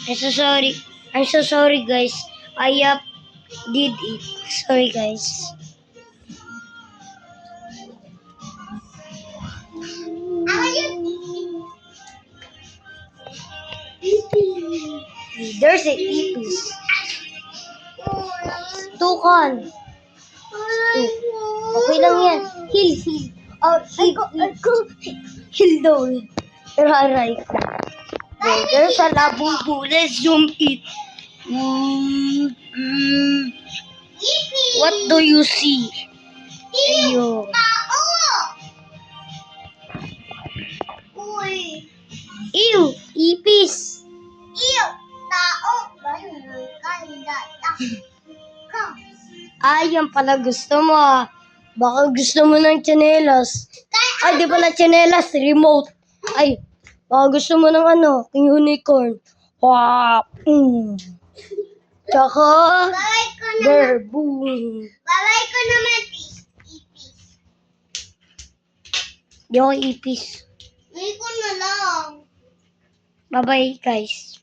I'm so sorry. I'm so sorry, guys. I did it. Sorry, guys. There's a ipis. Tukan. Okay lang yan. Heal. Oh, heal daw. Pero aray ko. There's a labubu. Let's zoom it. What do you see? Ayun. Ew! Ipis! Yan pala gusto mo. Baka gusto mo ng tsinelas. Ay, di pala tsinelas. Remote. Ay, baka gusto mo ng unicorn. Wow! Tsaka, boom. Babay ko naman, ipis. Di ako ipis. Hindi ko na lang. Bye-bye, guys.